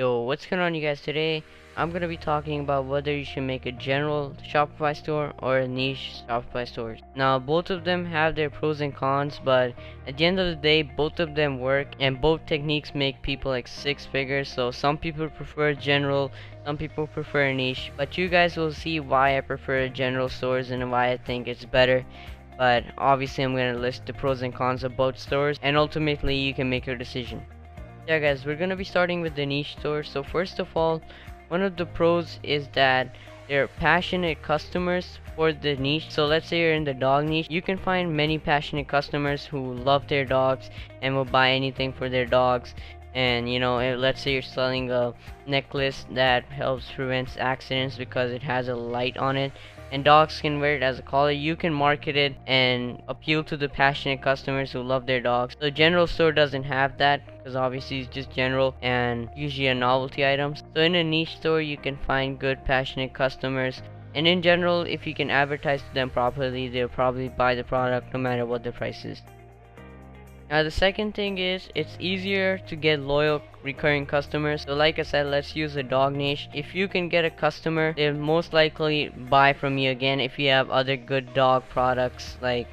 Yo, what's going on, you guys? Today I'm gonna be talking about whether you should make a general Shopify store or a niche Shopify store. Now, both of them have their pros and cons, but at the end of the day, both of them work, and both techniques make people like six figures. So some people prefer general, some people prefer a niche, but you guys will see why I prefer general stores and why I think it's better. But obviously, I'm gonna list the pros and cons of both stores, and ultimately, you can make your decision. Yeah, guys, we're gonna be starting with the niche store. So first of all, one of the pros is that they're passionate customers for the niche. So let's say you're in the dog niche, you can find many passionate customers who love their dogs and will buy anything for their dogs. And let's say you're selling a necklace that helps prevent accidents because it has a light on it, and dogs can wear it as a collar. You can market it and appeal to the passionate customers who love their dogs. The general store doesn't have that because obviously it's just general and usually a novelty items. So in a niche store, you can find good passionate customers, and in general, if you can advertise to them properly, they'll probably buy the product no matter what the price is. Now the second thing is it's easier to get loyal recurring customers. So like I said, let's use a dog niche. If you can get a customer, they'll most likely buy from you again if you have other good dog products, like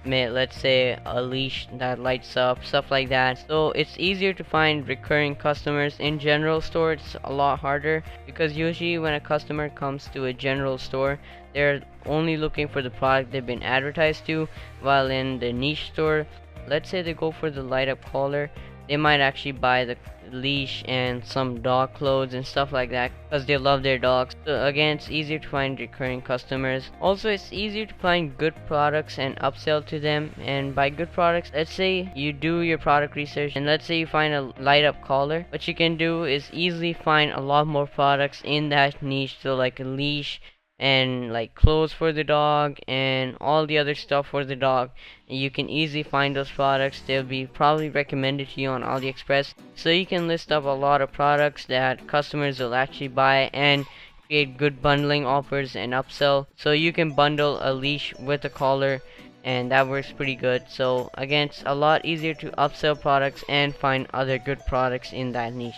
let's say a leash that lights up, stuff like that. So it's easier to find recurring customers. In general store, it's a lot harder because usually when a customer comes to a general store, they're only looking for the product they've been advertised to, while in the niche store, let's say they go for the light up collar, they might actually buy the leash and some dog clothes and stuff like that because they love their dogs. So again, it's easier to find recurring customers. Also, it's easier to find good products and upsell to them. And by good products, let's say you do your product research and let's say you find a light up collar. What you can do is easily find a lot more products in that niche, so like a leash and like clothes for the dog and all the other stuff for the dog. And you can easily find those products. They'll be probably recommended to you on AliExpress, so you can list up a lot of products that customers will actually buy and create good bundling offers and upsell. So you can bundle a leash with a collar, and that works pretty good. So again, it's a lot easier to upsell products and find other good products in that niche.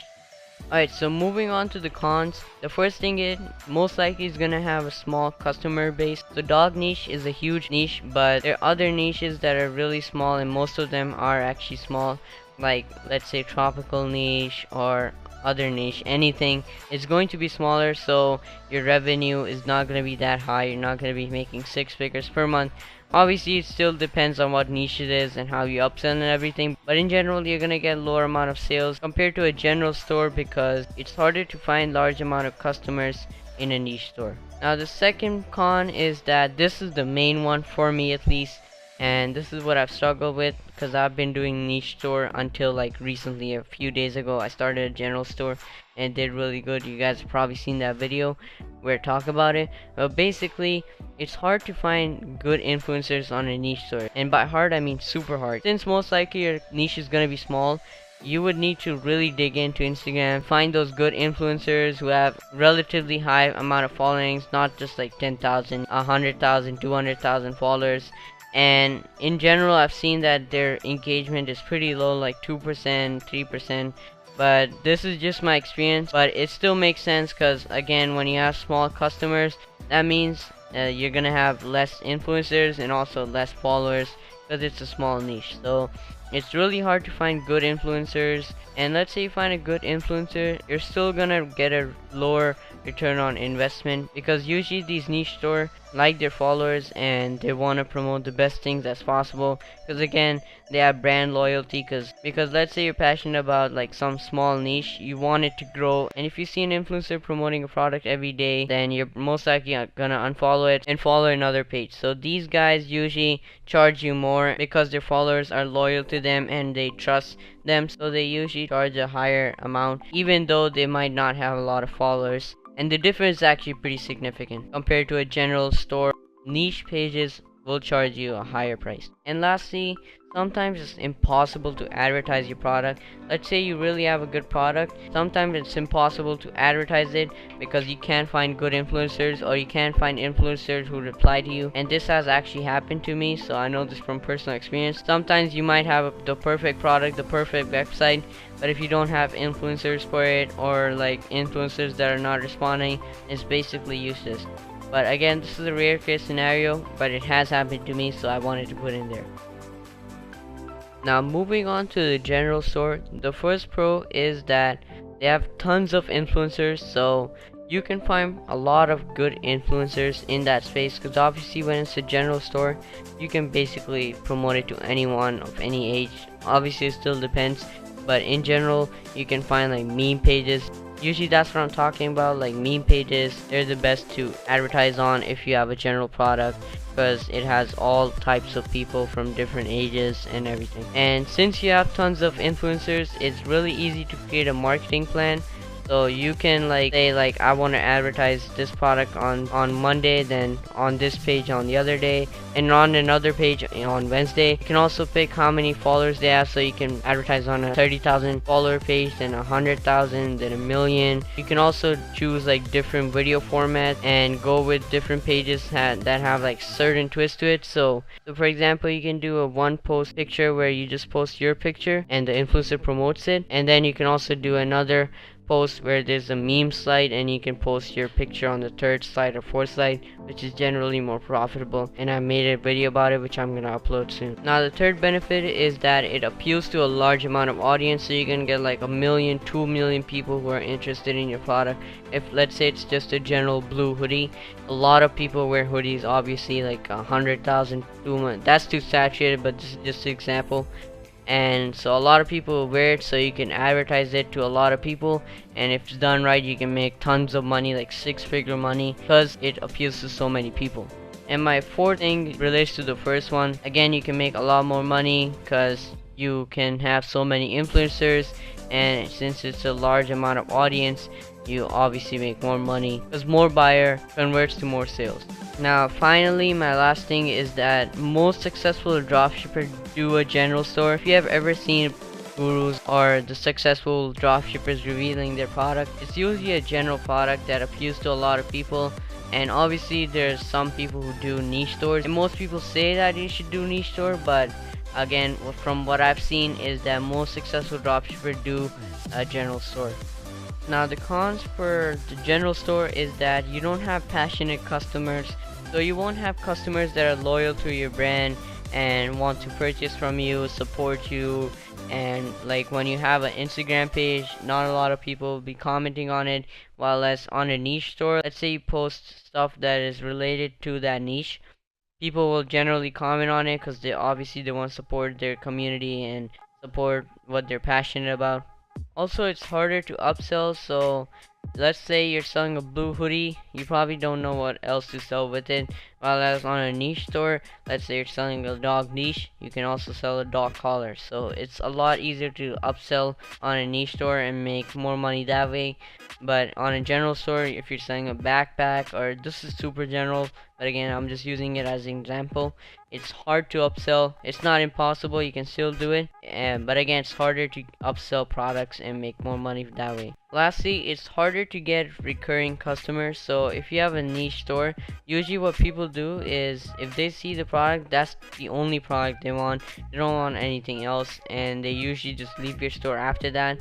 Alright, so moving on to the cons. The first thing is most likely is gonna have a small customer base. The dog niche is a huge niche, but there are other niches that are really small, and most of them are actually small. Like let's say tropical niche or other niche, anything is going to be smaller, so your revenue is not going to be that high. You're not going to be making six figures per month. Obviously, it still depends on what niche it is and how you upsell and everything, but in general, you're gonna get lower amount of sales compared to a general store because it's harder to find large amount of customers in a niche store. Now, the second con is that this is the main one for me at least, and this is what I've struggled with because I've been doing niche store until like recently. A few days ago, I started a general store and it did really good. You guys have probably seen that video where I talk about it. But basically, it's hard to find good influencers on a niche store, and by hard I mean super hard. Since most likely your niche is gonna be small, you would need to really dig into Instagram, find those good influencers who have relatively high amount of followings, not just like 10,000, 100,000, 200,000 followers. And in general, I've seen that their engagement is pretty low, like 2%, 3%. But this is just my experience, but it still makes sense because again, when you have small customers, that means you're gonna have less influencers and also less followers because it's a small niche. So it's really hard to find good influencers, and let's say you find a good influencer, you're still gonna get a lower return on investment because usually these niche store like their followers and they want to promote the best things as possible because again, they have brand loyalty. Because let's say you're passionate about like some small niche, you want it to grow, and if you see an influencer promoting a product every day, then you're most likely gonna unfollow it and follow another page. So these guys usually charge you more because their followers are loyal to them and they trust them, so they usually charge a higher amount even though they might not have a lot of followers. And the difference is actually pretty significant compared to a general store. Niche pages will charge you a higher price. And lastly, sometimes it's impossible to advertise your product. Let's say you really have a good product, sometimes it's impossible to advertise it because you can't find good influencers, or you can't find influencers who reply to you. And this has actually happened to me, so I know this from personal experience. Sometimes you might have the perfect product, the perfect website, but if you don't have influencers for it, or like influencers that are not responding, it's basically useless. But again, this is a rare case scenario, but it has happened to me, so I wanted to put in there. Now moving on to the general store, the first pro is that they have tons of influencers, so you can find a lot of good influencers in that space, because obviously when it's a general store, you can basically promote it to anyone of any age. Obviously it still depends, but in general you can find like meme pages. Usually that's what I'm talking about, like meme pages. They're the best to advertise on if you have a general product, because it has all types of people from different ages and everything. And since you have tons of influencers, it's really easy to create a marketing plan. So you can like say like, I want to advertise this product on Monday, then on this page on the other day, and on another page on Wednesday. You can also pick how many followers they have, so you can advertise on a 30,000 follower page, then 100,000, then 1,000,000. You can also choose like different video formats and go with different pages that have like certain twist to it. So for example, you can do a one post picture where you just post your picture and the influencer promotes it, and then you can also do another post where there's a meme slide and you can post your picture on the third slide or fourth slide, which is generally more profitable, and I made a video about it which I'm gonna upload soon. Now the third benefit is that it appeals to a large amount of audience, so you can get like 1,000,000, 2,000,000 people who are interested in your product. If let's say it's just a general blue hoodie, a lot of people wear hoodies, obviously like 100,000, 2,000,000. That's too saturated, but this is just an example. And so a lot of people wear it, so you can advertise it to a lot of people, and if it's done right, you can make tons of money, like six-figure money, because it appeals to so many people. And my fourth thing relates to the first one. Again, you can make a lot more money because you can have so many influencers, and since it's a large amount of audience, you obviously make more money because more buyer converts to more sales. Now finally, my last thing is that most successful dropshippers do a general store. If you have ever seen gurus or the successful dropshippers revealing their product, it's usually a general product that appeals to a lot of people. And obviously there's some people who do niche stores, and most people say that you should do niche store, but again, from what I've seen is that most successful dropshippers do a general store. Now the cons for the general store is that you don't have passionate customers, so you won't have customers that are loyal to your brand and want to purchase from you, support you. And like when you have an Instagram page, not a lot of people will be commenting on it, while as on a niche store, let's say you post stuff that is related to that niche, people will generally comment on it because they want to support their community and support what they're passionate about. Also, it's harder to upsell, so let's say you're selling a blue hoodie, you probably don't know what else to sell with it. While as on a niche store, let's say you're selling a dog niche, you can also sell a dog collar. So it's a lot easier to upsell on a niche store and make more money that way. But on a general store, if you're selling a backpack, or this is super general, but again, I'm just using it as an example, it's hard to upsell. It's not impossible, you can still do it, but again, it's harder to upsell products and make more money that way. Lastly, it's harder to get recurring customers. So if you have a niche store, usually what people do is if they see the product, that's the only product they want, they don't want anything else, and they usually just leave your store after that.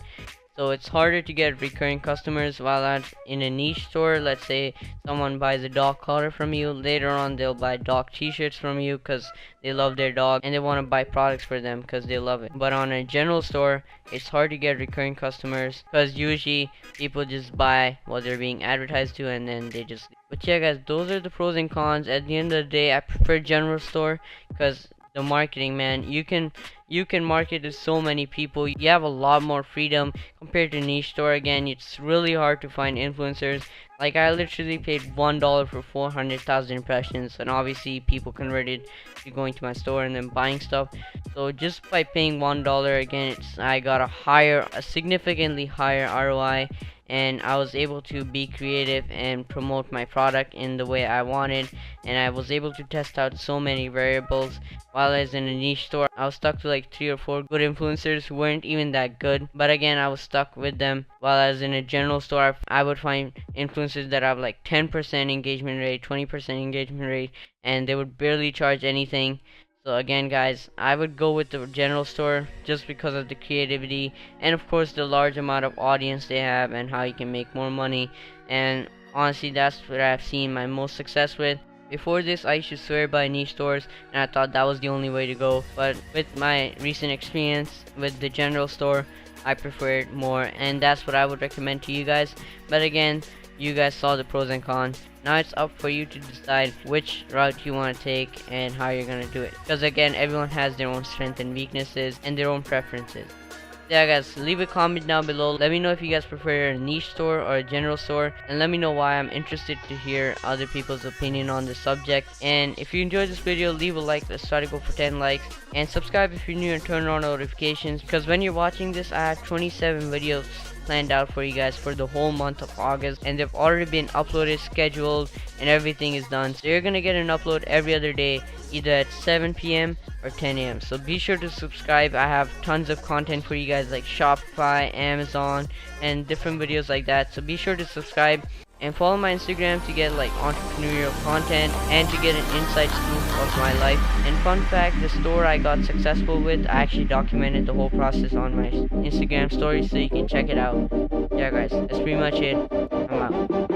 So it's harder to get recurring customers, while in a niche store, let's say someone buys a dog collar from you, later on they'll buy dog t-shirts from you because they love their dog and they want to buy products for them because they love it. But on a general store, it's hard to get recurring customers because usually people just buy what they're being advertised to and then they just leave. But yeah guys, those are the pros and cons. At the end of the day, I prefer general store because the marketing, man, you can market to so many people. You have a lot more freedom compared to niche store. Again, it's really hard to find influencers. Like I literally paid $1 for 400,000 impressions, and obviously people converted to going to my store and then buying stuff. So just by paying $1, again, I got a significantly higher ROI, and I was able to be creative and promote my product in the way I wanted, and I was able to test out so many variables. While I was in a niche store, I was stuck to like 3 or 4 good influencers who weren't even that good, but again, I was stuck with them. While I was in a general store, I would find influencers that have like 10% engagement rate, 20% engagement rate, and they would barely charge anything. So again, guys, I would go with the general store just because of the creativity and of course the large amount of audience they have and how you can make more money. And honestly, that's what I've seen my most success with. Before this, I used to swear by niche stores, and I thought that was the only way to go. But with my recent experience with the general store, I prefer it more, and that's what I would recommend to you guys. But again, you guys saw the pros and cons. Now it's up for you to decide which route you want to take and how you're going to do it. Because again, everyone has their own strengths and weaknesses and their own preferences. Yeah guys, leave a comment down below. Let me know if you guys prefer a niche store or a general store, and let me know why. I'm interested to hear other people's opinion on the subject. And if you enjoyed this video, leave a like. Let's try to go for 10 likes, and subscribe if you're new and turn on notifications, because when you're watching this, I have 27 videos planned out for you guys for the whole month of August, and they've already been uploaded, scheduled, and everything is done. So you're gonna get an upload every other day, either at 7 p.m. or 10 a.m. So be sure to subscribe. I have tons of content for you guys like Shopify, Amazon, and different videos like that. So be sure to subscribe and follow my Instagram to get like entrepreneurial content and to get an inside scoop of my life. And fun fact, the store I got successful with, I actually documented the whole process on my Instagram story, so you can check it out. Yeah guys, that's pretty much it. I'm out.